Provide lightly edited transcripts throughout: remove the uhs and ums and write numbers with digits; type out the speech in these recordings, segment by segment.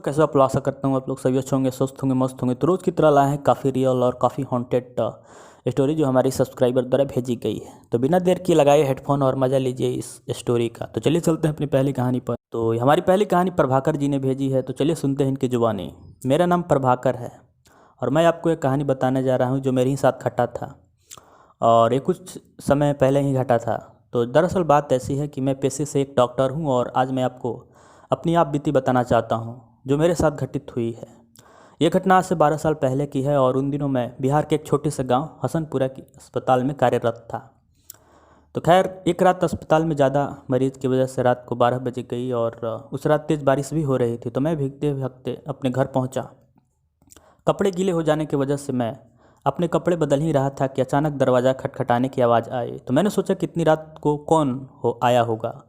तो कैसे आप लोग आशा करता हूँ आप लोग सभी अच्छे होंगे, स्वस्थ होंगे, मस्त होंगे। तो रोज़ की तरह लाए हैं काफ़ी रियल और काफ़ी हॉन्टेड स्टोरी जो हमारी सब्सक्राइबर द्वारा भेजी गई है। तो बिना देर किए लगाए हेडफोन और मज़ा लीजिए इस स्टोरी का। तो चलिए चलते हैं अपनी पहली कहानी पर। तो हमारी पहली कहानी प्रभाकर जी ने भेजी है, तो चलिए सुनते हैं इनकी जुबानी। मेरा नाम प्रभाकर है और मैं आपको एक कहानी बताने जा रहा हूँ जो मेरे ही साथ घटा था और ये कुछ समय पहले ही घटा था। तो दरअसल बात ऐसी है कि मैं पेशे से एक डॉक्टर हूँ और आज मैं आपको अपनी आप बीती बताना चाहता हूँ जो मेरे साथ घटित हुई है। ये घटना आज से 12 साल पहले की है और उन दिनों मैं बिहार के एक छोटे से गांव हसनपुरा की अस्पताल में कार्यरत था। तो खैर एक रात अस्पताल में ज़्यादा मरीज की वजह से रात को 12 बजे गई और उस रात तेज़ बारिश भी हो रही थी। तो मैं भीगते भीगते अपने घर पहुंचा। कपड़े गीले हो जाने की वजह से मैं अपने कपड़े बदल ही रहा था कि अचानक दरवाज़ा खटखटाने की आवाज़ आई। तो मैंने सोचा कितनी रात को कौन हो आया होगा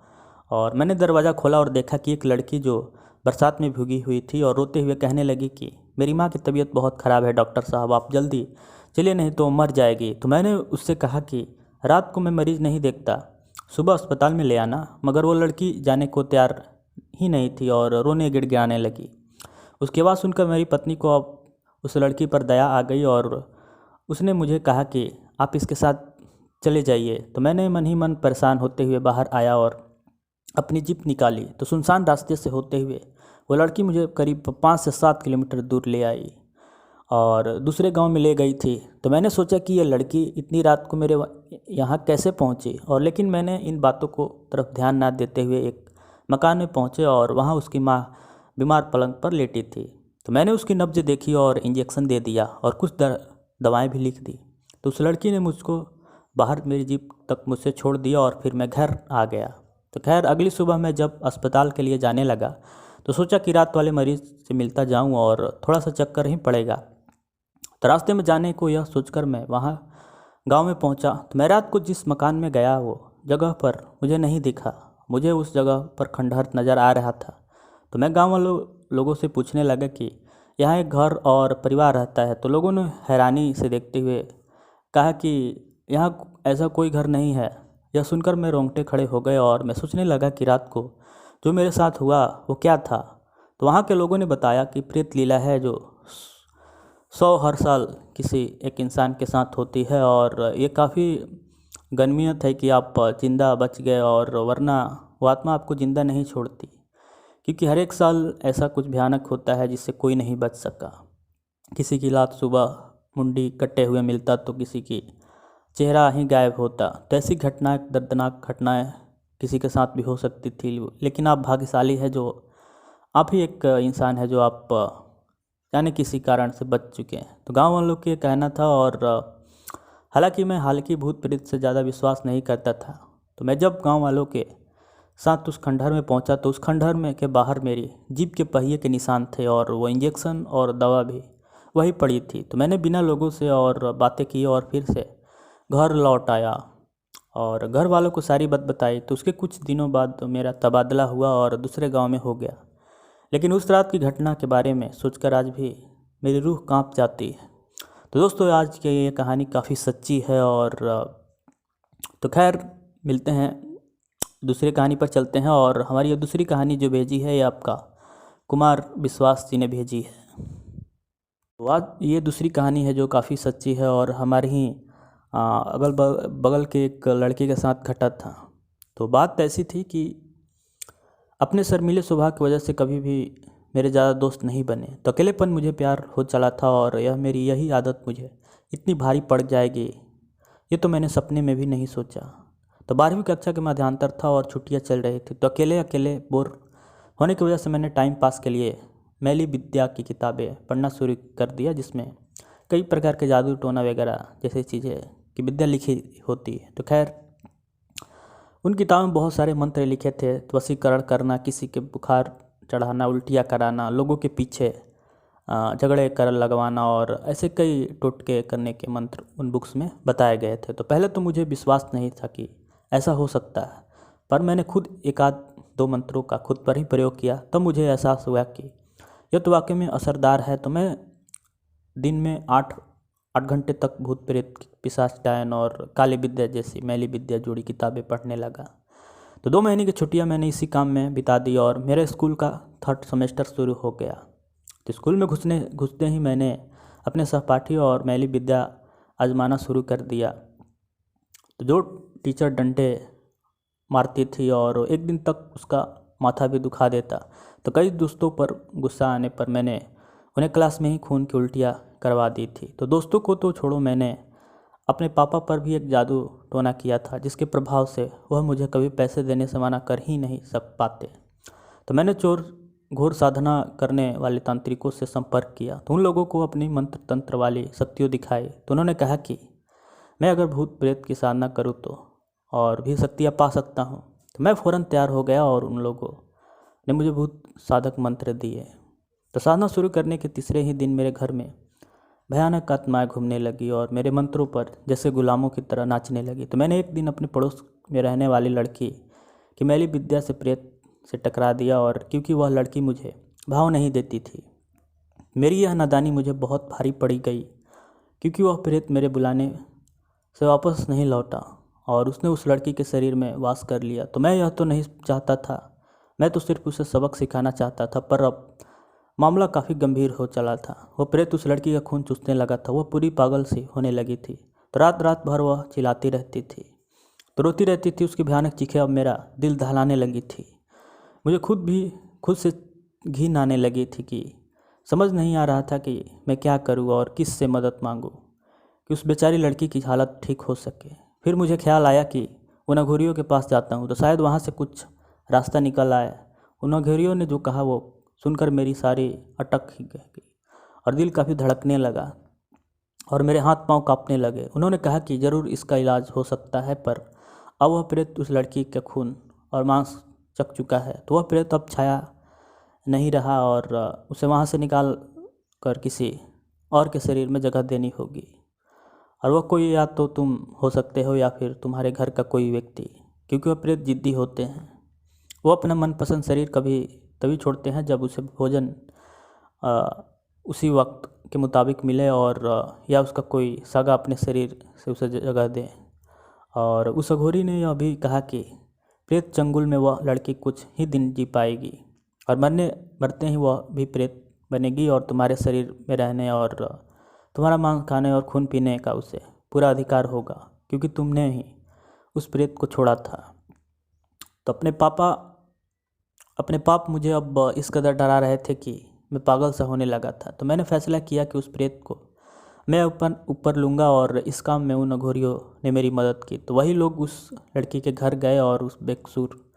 और मैंने दरवाज़ा खोला और देखा कि एक लड़की जो बरसात में भीगी हुई थी और रोते हुए कहने लगी कि मेरी माँ की तबीयत बहुत ख़राब है, डॉक्टर साहब आप जल्दी चलिए नहीं तो मर जाएगी। तो मैंने उससे कहा कि रात को मैं मरीज़ नहीं देखता, सुबह अस्पताल में ले आना। मगर वो लड़की जाने को तैयार ही नहीं थी और रोने गिड़गिड़ाने लगी। उसकी आवाज़ सुनकर मेरी पत्नी को अब उस लड़की पर दया आ गई और उसने मुझे कहा कि आप इसके साथ चले जाइए। तो मैंने मन ही मन परेशान होते हुए बाहर आया और अपनी जीप निकाली। तो सुनसान रास्ते से होते हुए वो लड़की मुझे करीब 5 से 7 किलोमीटर दूर ले आई और दूसरे गांव में ले गई थी। तो मैंने सोचा कि ये लड़की इतनी रात को मेरे यहाँ कैसे पहुँची, और लेकिन मैंने इन बातों को तरफ ध्यान ना देते हुए एक मकान में पहुँचे और वहाँ उसकी माँ बीमार पलंग पर लेटी थी। तो मैंने उसकी नब्ज देखी और इंजेक्शन दे दिया और कुछ दवाएं भी लिख दी। तो उस लड़की ने मुझको बाहर मेरी जीप तक मुझसे छोड़ दिया और फिर मैं घर आ गया। तो खैर अगली सुबह मैं जब अस्पताल के लिए जाने लगा तो सोचा कि रात वाले मरीज़ से मिलता जाऊं और थोड़ा सा चक्कर ही पड़ेगा। तो रास्ते में जाने को यह सोचकर मैं वहाँ गांव में पहुँचा। तो मैं रात को जिस मकान में गया वो जगह पर मुझे नहीं दिखा। मुझे उस जगह पर खंडहर नज़र आ रहा था। तो मैं गाँव वालों लोगों से पूछने लगा कि यहाँ एक घर और परिवार रहता है। तो लोगों ने हैरानी से देखते हुए कहा कि यहाँ ऐसा कोई घर नहीं है। यह सुनकर मैं रोंगटे खड़े हो गए और मैं सोचने लगा कि रात को जो मेरे साथ हुआ वो क्या था। तो वहाँ के लोगों ने बताया कि प्रेत लीला है जो 100 हर साल किसी एक इंसान के साथ होती है और ये काफ़ी गनमियत है कि आप जिंदा बच गए, और वरना वो आत्मा आपको ज़िंदा नहीं छोड़ती, क्योंकि हर एक साल ऐसा कुछ भयानक होता है जिससे कोई नहीं बच सका। किसी की लात सुबह मुंडी कटे हुए मिलता तो किसी की चेहरा ही गायब होता। तो ऐसी घटनाएं, दर्दनाक घटनाएं किसी के साथ भी हो सकती थी। लेकिन आप भाग्यशाली है जो आप ही एक इंसान है जो आप जाने किसी कारण से बच चुके हैं। तो गांव वालों के कहना था, और हालांकि मैं हाल की भूत प्रेत से ज़्यादा विश्वास नहीं करता था। तो मैं जब गांव वालों के साथ उस खंडहर में पहुंचा तो उस खंडहर में के बाहर मेरी जीप के पहिए के निशान थे और वो इंजेक्शन और दवा भी वही पड़ी थी। तो मैंने बिना लोगों से और बातें की और फिर से घर लौट आया और घर वालों को सारी बात बताई। तो उसके कुछ दिनों बाद मेरा तबादला हुआ और दूसरे गांव में हो गया। लेकिन उस रात की घटना के बारे में सोचकर आज भी मेरी रूह कांप जाती है। तो दोस्तों आज की ये कहानी काफ़ी सच्ची है। और तो खैर मिलते हैं, दूसरी कहानी पर चलते हैं। और हमारी ये दूसरी कहानी जो भेजी है ये आपका कुमार विश्वास जी ने भेजी है। तो आज ये दूसरी कहानी है जो काफ़ी सच्ची है और हमारे ही अगल बगल के एक लड़के के साथ घटा था। तो बात ऐसी थी कि अपने शर्मीले स्वभाव की वजह से कभी भी मेरे ज़्यादा दोस्त नहीं बने। तो अकेलेपन मुझे प्यार हो चला था और यह मेरी यही आदत मुझे इतनी भारी पड़ जाएगी ये तो मैंने सपने में भी नहीं सोचा। तो 12वीं कक्षा के मध्यांतर था और छुट्टियां चल रही थी। तो अकेले अकेले बोर होने की वजह से मैंने टाइम पास के लिए मैली विद्या की किताबें पढ़ना शुरू कर दिया, जिसमें कई प्रकार के जादू टोना वगैरह जैसी चीज़ें की विद्या लिखी होती है। तो खैर उन किताबों में बहुत सारे मंत्र लिखे थे। तो वशीकरण करना, किसी के बुखार चढ़ाना, उल्टियाँ कराना, लोगों के पीछे झगड़े कर लगवाना और ऐसे कई टोटके करने के मंत्र उन बुक्स में बताए गए थे। तो पहले तो मुझे विश्वास नहीं था कि ऐसा हो सकता है, पर मैंने खुद एक आध दो मंत्रों का खुद पर ही प्रयोग किया तब मुझे एहसास हुआ कि यह तो वाकई में असरदार है। तो मैं दिन में 8 घंटे तक भूत प्रेत, पिशाच, डायन और काली विद्या जैसी मैली विद्या जुड़ी किताबें पढ़ने लगा। तो 2 महीने की छुट्टियां मैंने इसी काम में बिता दी और मेरे स्कूल का 3rd सेमेस्टर शुरू हो गया। तो स्कूल में घुसते ही मैंने अपने सहपाठी और मैली विद्या आजमाना शुरू कर दिया। तो जो टीचर डंडे मारती थी और एक दिन तक उसका माथा भी दुखा देता, तो कई दोस्तों पर गुस्सा आने पर मैंने उन्हें क्लास में ही खून की उल्टियाँ करवा दी थी। तो दोस्तों को तो छोड़ो, मैंने अपने पापा पर भी एक जादू टोना किया था, जिसके प्रभाव से वह मुझे कभी पैसे देने से मना कर ही नहीं पाते। तो मैंने घोर साधना करने वाले तांत्रिकों से संपर्क किया। तो उन लोगों को अपनी मंत्र तंत्र वाली शक्तियों दिखाई। तो उन्होंने कहा कि मैं अगर भूत प्रेत की साधना करूँ तो और भी शक्तियाँ पा सकता हूँ। तो मैं फ़ौरन तैयार हो गया और उन लोगों ने मुझे भूत साधक मंत्र दिए। तो साधना शुरू करने के तीसरे ही दिन मेरे घर में भयानक आत्माएं घूमने लगी और मेरे मंत्रों पर जैसे गुलामों की तरह नाचने लगी। तो मैंने एक दिन अपने पड़ोस में रहने वाली लड़की की मैली विद्या से प्रेत से टकरा दिया, और क्योंकि वह लड़की मुझे भाव नहीं देती थी, मेरी यह नादानी मुझे बहुत भारी पड़ी गई, क्योंकि वह प्रेत मेरे बुलाने से वापस नहीं लौटा और उसने उस लड़की के शरीर में वास कर लिया। तो मैं यह तो नहीं चाहता था, मैं तो सिर्फ उसे सबक सिखाना चाहता था। पर अब मामला काफ़ी गंभीर हो चला था। वह प्रेत उस लड़की का खून चूसने लगा था। वह पूरी पागल सी होने लगी थी। तो रात रात भर वह चिल्लाती रहती थी, तो रोती रहती थी। उसकी भयानक चीखें अब मेरा दिल दहलाने लगी थी। मुझे खुद से घिन आने लगी थी कि समझ नहीं आ रहा था कि मैं क्या करूं और किस से मदद मांगूं कि उस बेचारी लड़की की हालत ठीक हो सके। फिर मुझे ख्याल आया कि उन अघोरियों के पास जाता हूं, तो शायद वहां से कुछ रास्ता निकल आए। उन अघोरियों ने जो कहा वो सुनकर मेरी सारी अटक ही गई और दिल काफ़ी धड़कने लगा और मेरे हाथ पांव कांपने लगे। उन्होंने कहा कि ज़रूर इसका इलाज हो सकता है, पर अब वह प्रेत उस लड़की के खून और मांस चख चुका है, तो वह प्रेत अब छाया नहीं रहा और उसे वहाँ से निकाल कर किसी और के शरीर में जगह देनी होगी। और वह कोई या तो तुम हो सकते हो या फिर तुम्हारे घर का कोई व्यक्ति, क्योंकि वह प्रेत जिद्दी होते हैं। वो अपना मनपसंद शरीर कभी तभी छोड़ते हैं जब उसे भोजन उसी वक्त के मुताबिक मिले और या उसका कोई सगा अपने शरीर से उसे जगह दे। और उस अघोरी ने यह भी कहा कि प्रेत चंगुल में वह लड़की कुछ ही दिन जी पाएगी और मरते ही वह भी प्रेत बनेगी और तुम्हारे शरीर में रहने और तुम्हारा मांस खाने और खून पीने का उसे पूरा अधिकार होगा, क्योंकि तुमने ही उस प्रेत को छोड़ा था। तो अपने पाप मुझे अब इस कदर डरा रहे थे कि मैं पागल सा होने लगा था। तो मैंने फैसला किया कि उस प्रेत को मैं ऊपर लूँगा और इस काम में उन अघोरियों ने मेरी मदद की। तो वही लोग उस लड़की के घर गए और उस बेकसूर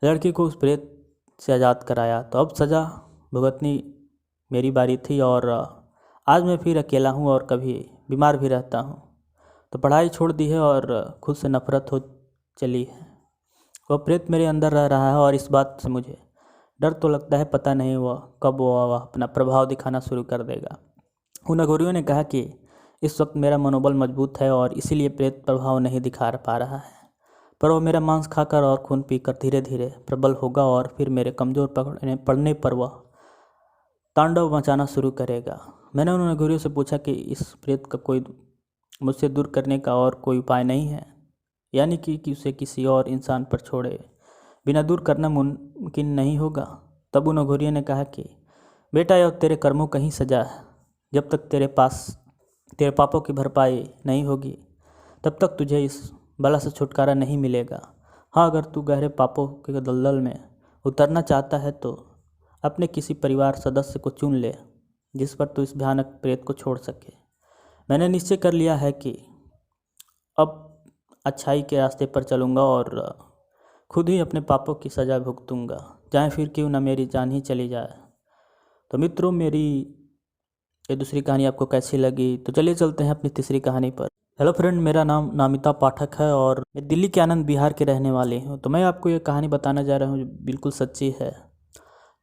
लड़की को उस प्रेत से आज़ाद कराया। तो अब सज़ा भुगतनी मेरी बारी थी और आज मैं फिर अकेला हूँ और कभी बीमार भी रहता हूँ। तो पढ़ाई छोड़ दी है और खुद से नफरत हो चली है। वह प्रेत मेरे अंदर रह रहा है और इस बात से मुझे डर तो लगता है, पता नहीं वह कब वह अपना प्रभाव दिखाना शुरू कर देगा। उन अघोरियों ने कहा कि इस वक्त मेरा मनोबल मजबूत है और इसीलिए प्रेत प्रभाव नहीं दिखा पा रहा है, पर वह मेरा मांस खाकर और खून पीकर धीरे धीरे प्रबल होगा और फिर मेरे कमज़ोर पड़ने पर वह तांडव मचाना शुरू करेगा। मैंने उन अघोरियों से पूछा कि इस प्रेत का कोई मुझसे दूर करने का और कोई उपाय नहीं है, यानी कि उसे किसी और इंसान पर छोड़े बिना दूर करना मुमकिन नहीं होगा। तब उन अघोरियों ने कहा कि बेटा, यह तेरे कर्मों का ही सजा है। जब तक तेरे पापों की भरपाई नहीं होगी तब तक तुझे इस बला से छुटकारा नहीं मिलेगा। हाँ, अगर तू गहरे पापों के दलदल में उतरना चाहता है तो अपने किसी परिवार सदस्य को चुन ले जिस पर तू इस भयानक प्रेत को छोड़ सके। मैंने निश्चय कर लिया है कि अब अच्छाई के रास्ते पर चलूँगा और खुद ही अपने पापों की सज़ा भुगतूँगा, चाहे फिर क्यों ना मेरी जान ही चली जाए। तो मित्रों, मेरी ये दूसरी कहानी आपको कैसी लगी? तो चलिए चलते हैं अपनी तीसरी कहानी पर। हेलो फ्रेंड, मेरा नाम नामिता पाठक है और मैं दिल्ली के आनंद बिहार के रहने वाली हूँ। तो मैं आपको ये कहानी बताने जा रहा हूँ जो बिल्कुल सच्ची है।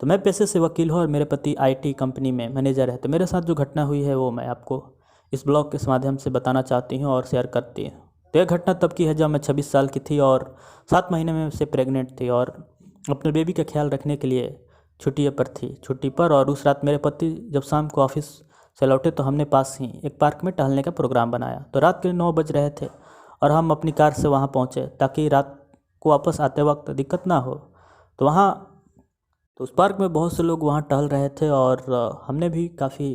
तो मैं पेशे से वकील हूँ और मेरे पति IT कंपनी में मैनेजर है। तो मेरे साथ जो घटना हुई है वो मैं आपको इस ब्लॉग के माध्यम से बताना चाहती हूँ और शेयर करती हूँ। तो यह घटना तब की है जब मैं 26 साल की थी और 7 महीने में से प्रेग्नेंट थी और अपने बेबी का ख्याल रखने के लिए छुट्टी पर। और उस रात मेरे पति जब शाम को ऑफिस से लौटे तो हमने पास ही एक पार्क में टहलने का प्रोग्राम बनाया। तो रात के 9 बज रहे थे और हम अपनी कार से वहाँ पहुँचे ताकि रात को वापस आते वक्त दिक्कत ना हो। तो उस पार्क में बहुत से लोग वहाँ टहल रहे थे और हमने भी काफ़ी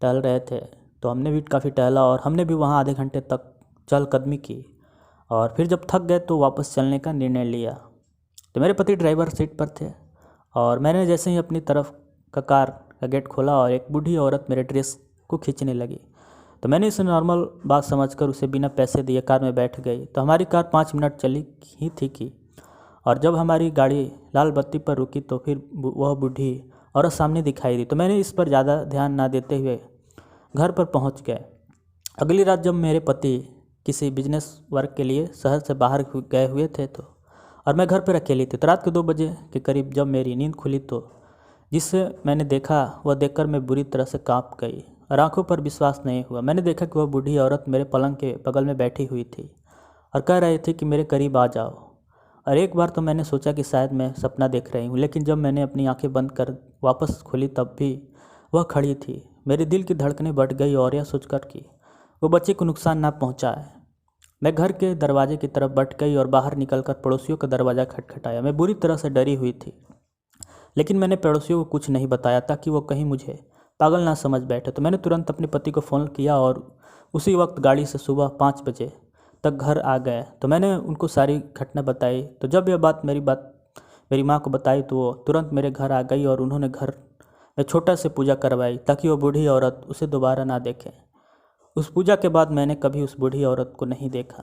टहल रहे थे, तो हमने भी काफ़ी टहला और हमने भी वहाँ आधे घंटे तक चहलकदमी की और फिर जब थक गए तो वापस चलने का निर्णय लिया। तो मेरे पति ड्राइवर सीट पर थे और मैंने जैसे ही अपनी तरफ का कार का गेट खोला और एक बूढ़ी औरत मेरे ड्रेस को खींचने लगी, तो मैंने इसे नॉर्मल बात समझकर उसे बिना पैसे दिए कार में बैठ गई। तो हमारी कार 5 मिनट चली ही थी कि और जब हमारी गाड़ी लाल बत्ती पर रुकी तो फिर वह बूढ़ी औरत सामने दिखाई दी। तो मैंने इस पर ज़्यादा ध्यान ना देते हुए घर पर पहुंच गए। अगली रात जब मेरे पति किसी बिजनेस वर्क के लिए शहर से बाहर गए हुए थे और मैं घर पर अकेली थी, तो रात के 2 बजे के करीब जब मेरी नींद खुली तो जिससे मैंने देखा वह देखकर मैं बुरी तरह से कांप गई और आंखों पर विश्वास नहीं हुआ। मैंने देखा कि वह बूढ़ी औरत मेरे पलंग के बगल में बैठी हुई थी और कह रही थी कि मेरे करीब आ जाओ। और एक बार तो मैंने सोचा कि शायद मैं सपना देख रही हूँ, लेकिन जब मैंने अपनी आंखें बंद कर वापस खोली तब भी वह खड़ी थी। मेरे दिल की धड़कनें बढ़ गई और यह सोचकर कि वो बच्चे को नुकसान ना पहुँचाए। मैं घर के दरवाजे की तरफ बढ़ गई और बाहर निकलकर पड़ोसियों का दरवाज़ा खटखटाया। मैं बुरी तरह से डरी हुई थी, लेकिन मैंने पड़ोसियों को कुछ नहीं बताया ताकि वो कहीं मुझे पागल ना समझ बैठे। तो मैंने तुरंत अपने पति को फ़ोन किया और उसी वक्त गाड़ी से सुबह 5 बजे तक घर आ गए। तो मैंने उनको सारी घटना बताई। तो जब यह बात मेरी माँ को बताई तो वो तुरंत मेरे घर आ गई और उन्होंने घर में छोटा से पूजा करवाई ताकि वो बूढ़ी औरत उसे दोबारा ना देखे। उस पूजा के बाद मैंने कभी उस बूढ़ी औरत को नहीं देखा।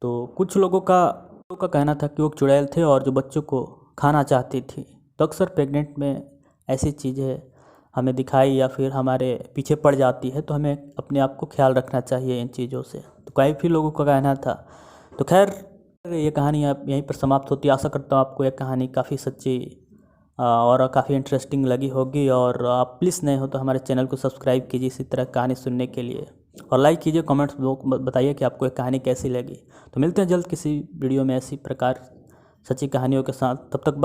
तो कुछ लोगों का कहना था कि वो चुड़ैल थे और जो बच्चों को खाना चाहती थी। तो अक्सर प्रेग्नेंट में ऐसी चीज़ें हमें दिखाई या फिर हमारे पीछे पड़ जाती है, तो हमें अपने आप को ख्याल रखना चाहिए इन चीज़ों से। तो काफ़ी लोगों का कहना था। तो खैर ये कहानी अब यहीं पर समाप्त होती है। आशा करता हूँ आपको यह कहानी काफ़ी सच्ची और काफ़ी इंटरेस्टिंग लगी होगी। और आप प्लीज़ नए हो तो हमारे चैनल को सब्सक्राइब कीजिए इसी तरह कहानी सुनने के लिए, और लाइक कीजिए, कमेंट्स बताइए कि आपको यह कहानी कैसी लगी। तो मिलते हैं जल्द किसी वीडियो में ऐसी प्रकार सच्ची कहानियों के साथ। तब तक